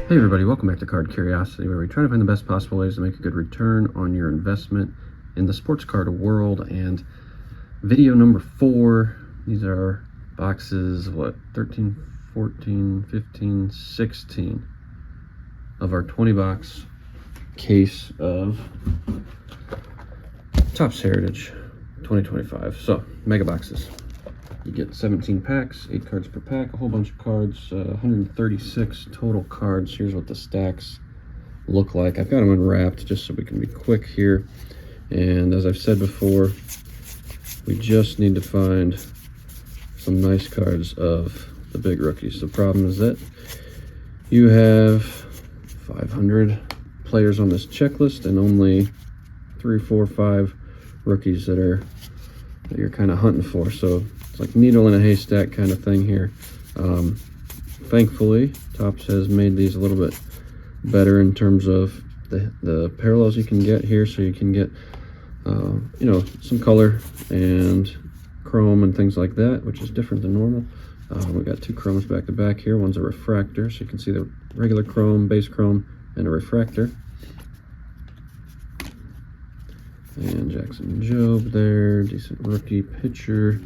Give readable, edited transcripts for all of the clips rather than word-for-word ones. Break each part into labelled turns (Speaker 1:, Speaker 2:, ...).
Speaker 1: Hey everybody, welcome back to Card Curiosity, where we try to find the best possible ways to make a good return on your investment in the sports card world. And video number 4, these are boxes, 13, 14, 15, 16 of our 20 box case of Topps Heritage 2025. So, mega boxes. You get 17 packs, 8 cards per pack, a whole bunch of cards, 136 total cards. Here's what the stacks look like. I've got them unwrapped just so we can be quick here. And as I've said before, we just need to find some nice cards of the big rookies. The problem is that you have 500 players on this checklist and only 3, 4, 5 rookies that you're kind of hunting for. So it's like needle in a haystack kind of thing here. Thankfully, Topps has made these a little bit better in terms of the parallels you can get here, so you can get some color and chrome and things like that, which is different than normal. We got 2 chromes back to back here. One's a refractor, so you can see the regular chrome, base chrome, and a refractor. And Jackson Jobe there, decent rookie pitcher,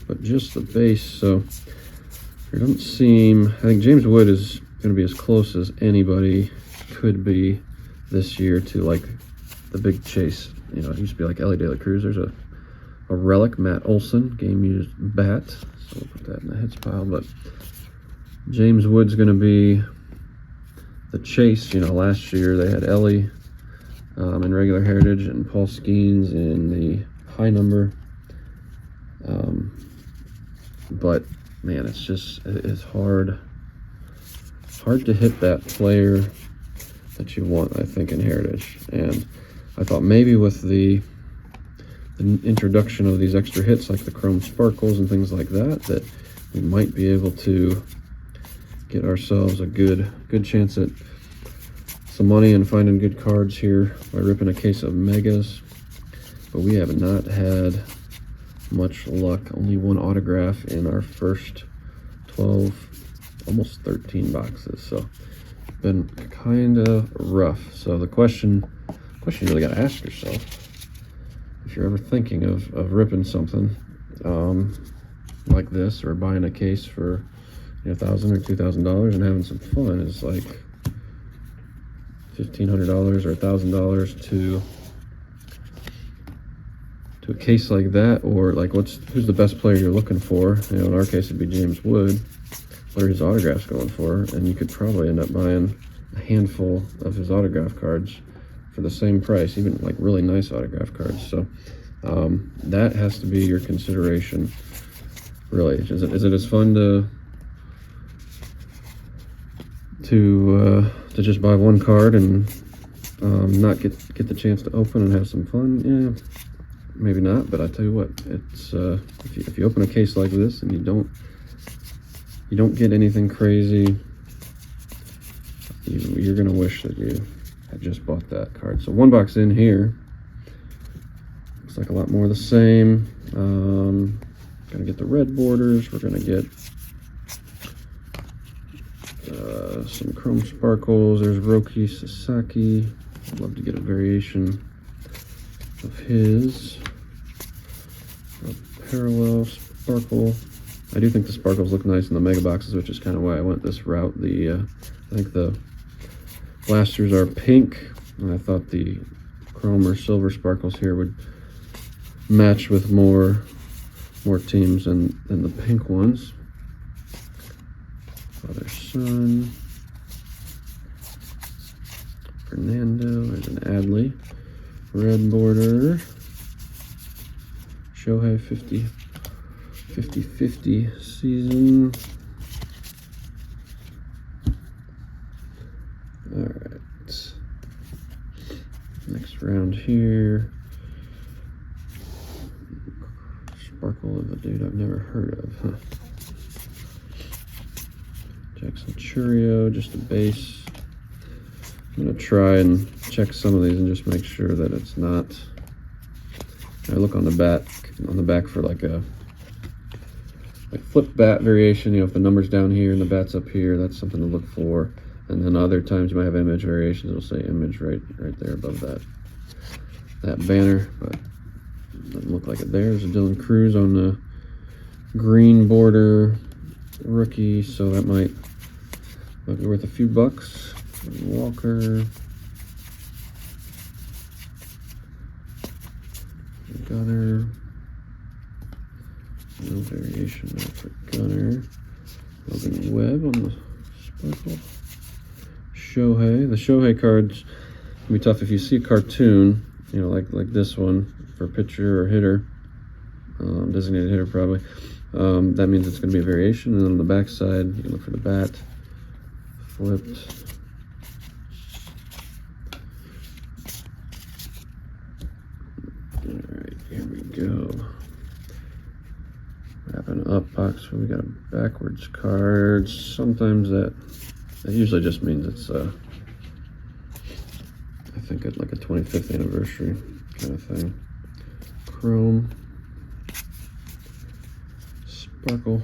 Speaker 1: but just the base. So it doesn't seem, I think James Wood is going to be as close as anybody could be this year to like the big chase. You know, it used to be like Ellie De La Cruz. There's a relic, Matt Olson, game used bat. So we'll put that in the hits pile. But James Wood's going to be the chase. You know, last year they had Ellie in regular Heritage and Paul Skeens in the high number. But man, it's hard to hit that player that you want, I think, in Heritage. And I thought maybe with the introduction of these extra hits like the chrome sparkles and things like that we might be able to get ourselves a good chance at some money and finding good cards here by ripping a case of megas. But we have not had much luck. Only 1 autograph in our first 12, almost 13 boxes. So been kind of rough. So the question you really got to ask yourself, if you're ever thinking of ripping something like this, or buying a case for $1,000 or $2,000 and having some fun, is like $1,500 or $1,000 to a case like that, or like who's the best player you're looking for? In our case it'd be James Wood. What are his autographs going for? And you could probably end up buying a handful of his autograph cards for the same price, even like really nice autograph cards. So that has to be your consideration, really. Is it as fun to just buy 1 card and not get the chance to open and have some fun? Yeah, maybe not. But I tell you what, it's if you open a case like this and you don't get anything crazy, you're gonna wish that you had just bought that card. So 1 box in here looks like a lot more of the same. Gonna get the red borders. We're gonna get some chrome sparkles. There's Roki Sasaki. I'd love to get a variation of his. A parallel sparkle. I do think the sparkles look nice in the mega boxes, which is kind of why I went this route. I think the blasters are pink, and I thought the chrome or silver sparkles here would match with more teams than the pink ones. Father Son, Fernando, there's an Adley, red border, Shohei 50-50 season. All right, next round here. Sparkle of a dude I've never heard of, huh? Jackson Churio, just a base. I'm gonna try and check some of these and just make sure that it's not. I look on the back for like a flip bat variation. If the number's down here and the bat's up here, that's something to look for. And then other times you might have image variations. It'll say image right there above that banner, but doesn't look like it. There's a Dylan Cruz on the green border rookie, so that might be worth a few bucks. Walker, Gunner, no variation there for Gunner. Logan Webb on the sparkle. Shohei. The Shohei cards can be tough if you see a cartoon, you know, like this one for pitcher or hitter, designated hitter probably. That means it's going to be a variation, and then on the back side, you can look for the bat flipped. All right, here we go. Wrapping up box where we got a backwards card. Sometimes that usually just means it's I think it's like a 25th anniversary kind of thing. Chrome, sparkle,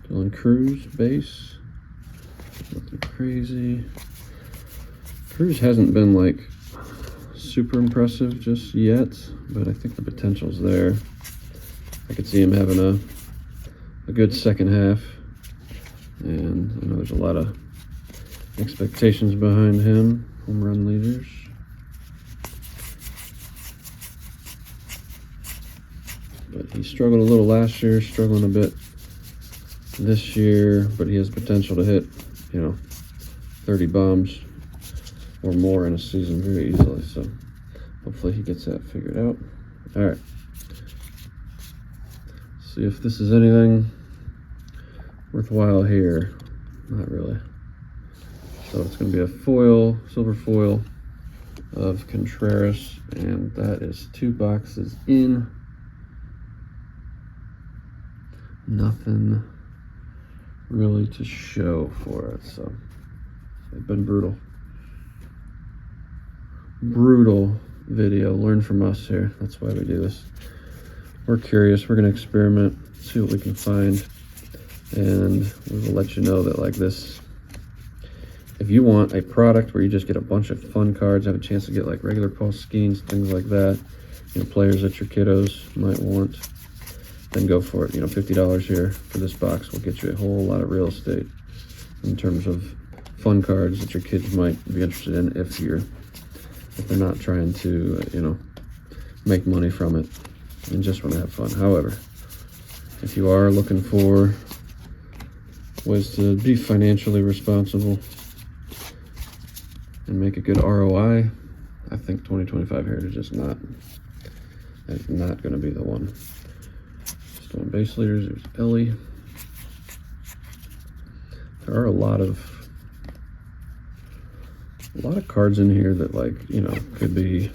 Speaker 1: Dylan Cruz base. Nothing crazy. Cruz hasn't been like super impressive just yet, but I think the potential's there. I could see him having a good second half, and I know there's a lot of expectations behind him. Home run leaders. But he struggled a little last year, struggling a bit this year, but he has potential to hit, you know, 30 bombs or more in a season very easily, so hopefully he gets that figured out. All right. See if this is anything worthwhile here. Not really. So it's going to be a foil, silver foil of Contreras, and that is 2 boxes in. Nothing really to show for it, so it's been brutal. Brutal video. Learn from us here. That's why we do this. We're curious. We're going to experiment, see what we can find, and we will let you know that like this. If you want a product where you just get a bunch of fun cards, have a chance to get like regular pulse schemes, things like that, you know, players that your kiddos might want, then go for it. You know, $50 here for this box will get you a whole lot of real estate in terms of fun cards that your kids might be interested in if they're not trying to, you know, make money from it and just want to have fun. However, if you are looking for ways to be financially responsible and make a good ROI, I think 2025 Heritage is not going to be the one. Stolen base leaders, there's Ellie. There are a lot of cards in here that, like, you know, could be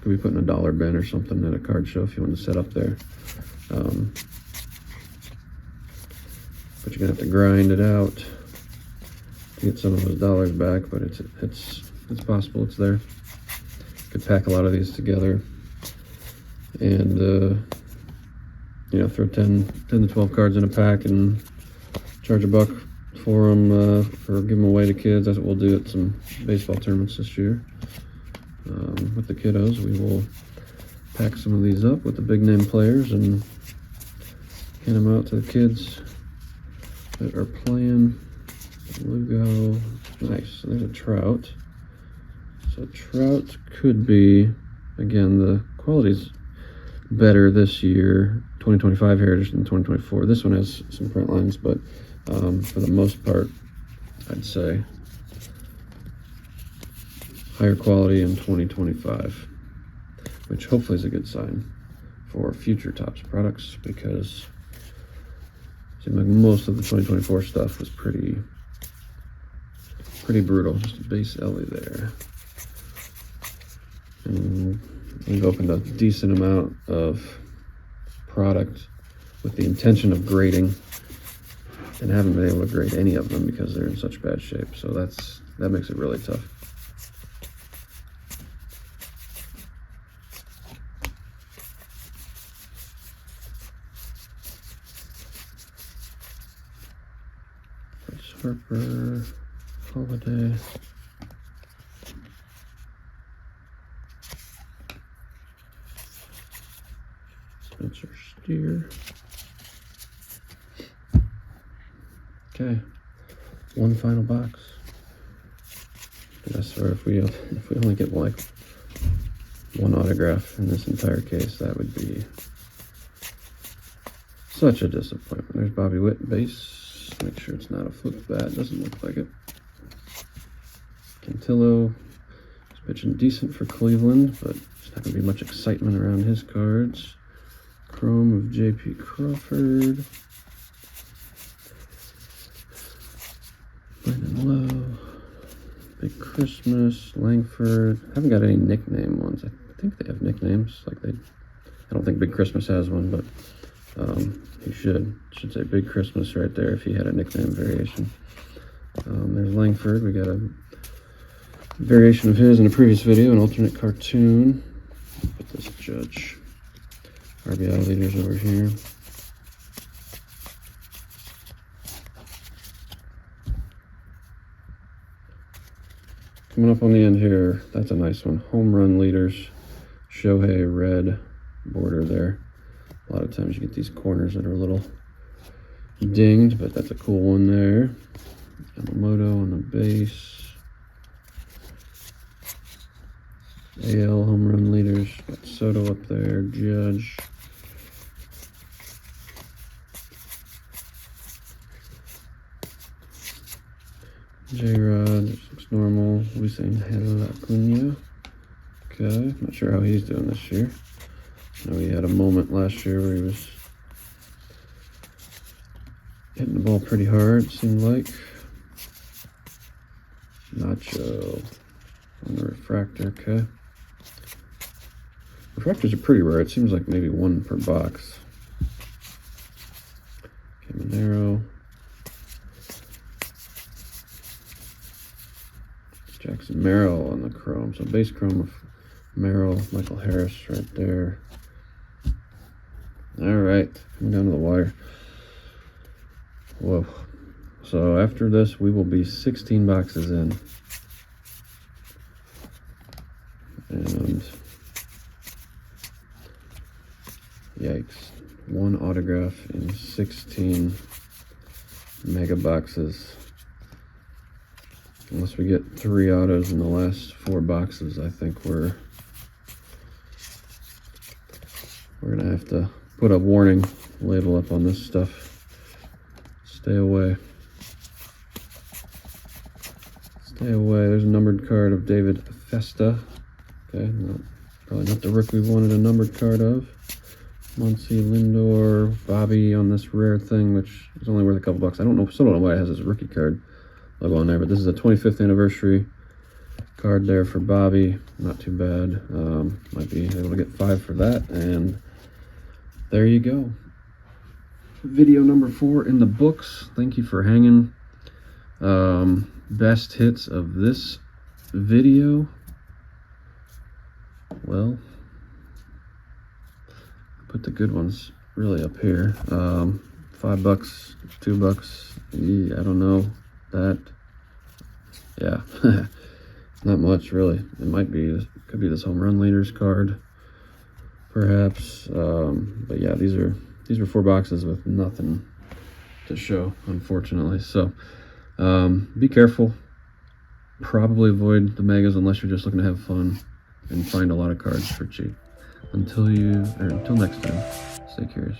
Speaker 1: putting a dollar bin or something at a card show if you want to set up there. But you're gonna have to grind it out to get some of those dollars back, but it's possible. It's there. Could pack a lot of these together and you know, throw 10 to 12 cards in a pack and charge $1 for them, or give them away to kids. That's what we'll do at some baseball tournaments this year. With the kiddos, we will pack some of these up with the big name players and hand them out to the kids that are playing. Lugo, nice. So there's a Trout. So Trout could be, again, the quality's better this year, 2025 Heritage than 2024. This one has some print lines, but for the most part, I'd say higher quality in 2025, which hopefully is a good sign for future Topps products, because it seemed like most of the 2024 stuff was pretty brutal. Just a base Ellie there. And we've opened a decent amount of product with the intention of grading, and haven't been able to grade any of them because they're in such bad shape. So that makes it really tough. Harper, Holiday. Spencer Steer. Okay, one final box. I swear, if we only get like one autograph in this entire case, that would be such a disappointment. There's Bobby Witt base. Make sure it's not a flip bat. Doesn't look like it. Cantillo is pitching decent for Cleveland, but there's not going to be much excitement around his cards. Chrome of J.P. Crawford. Brandon Lowe. Big Christmas. Langford. I haven't got any nickname ones. I think they have nicknames. I don't think Big Christmas has one, but he should say Big Christmas right there if he had a nickname variation. There's Langford. We got a variation of his in a previous video, an alternate cartoon. Put this Judge RBI leaders over here. Coming up on the end here, that's a nice one. Home run leaders. Shohei red border there. A lot of times you get these corners that are a little dinged, but that's a cool one there. Yamamoto on the base. AL home run leaders. Got Soto up there. Judge. J-Rod, looks normal. Luis Angel Acuna. Okay, not sure how he's doing this year. I know he had a moment last year where he was hitting the ball pretty hard, it seemed like. Nacho on the refractor, okay. Refractors are pretty rare. It seems like maybe one per box. Caminero. Jackson Merrill on the chrome. So base chrome of Merrill, Michael Harris right there. All right, coming down to the wire. Whoa. So after this, we will be 16 boxes in. And yikes. One autograph in 16 mega boxes. Unless we get 3 autos in the last 4 boxes, I think we're gonna have to put a warning label up on this stuff. Stay away. Stay away. There's a numbered card of David Festa. Okay, probably not the rookie we wanted a numbered card of. Muncy, Lindor, Bobby on this rare thing, which is only worth a couple bucks. Still don't know why it has his rookie card logo on there, but this is a 25th anniversary card there for Bobby. Not too bad. Might be able to get 5 for that, and there you go. Video number 4 in the books. Thank you for hanging. Best hits of this video. Well, put the good ones really up here. $5, $2. Yeah, I don't know. That, yeah, not much really. It could be this home run leaders card, perhaps. But yeah, these were 4 boxes with nothing to show, unfortunately. So be careful. Probably avoid the megas unless you're just looking to have fun and find a lot of cards for cheap. Until next time, stay curious.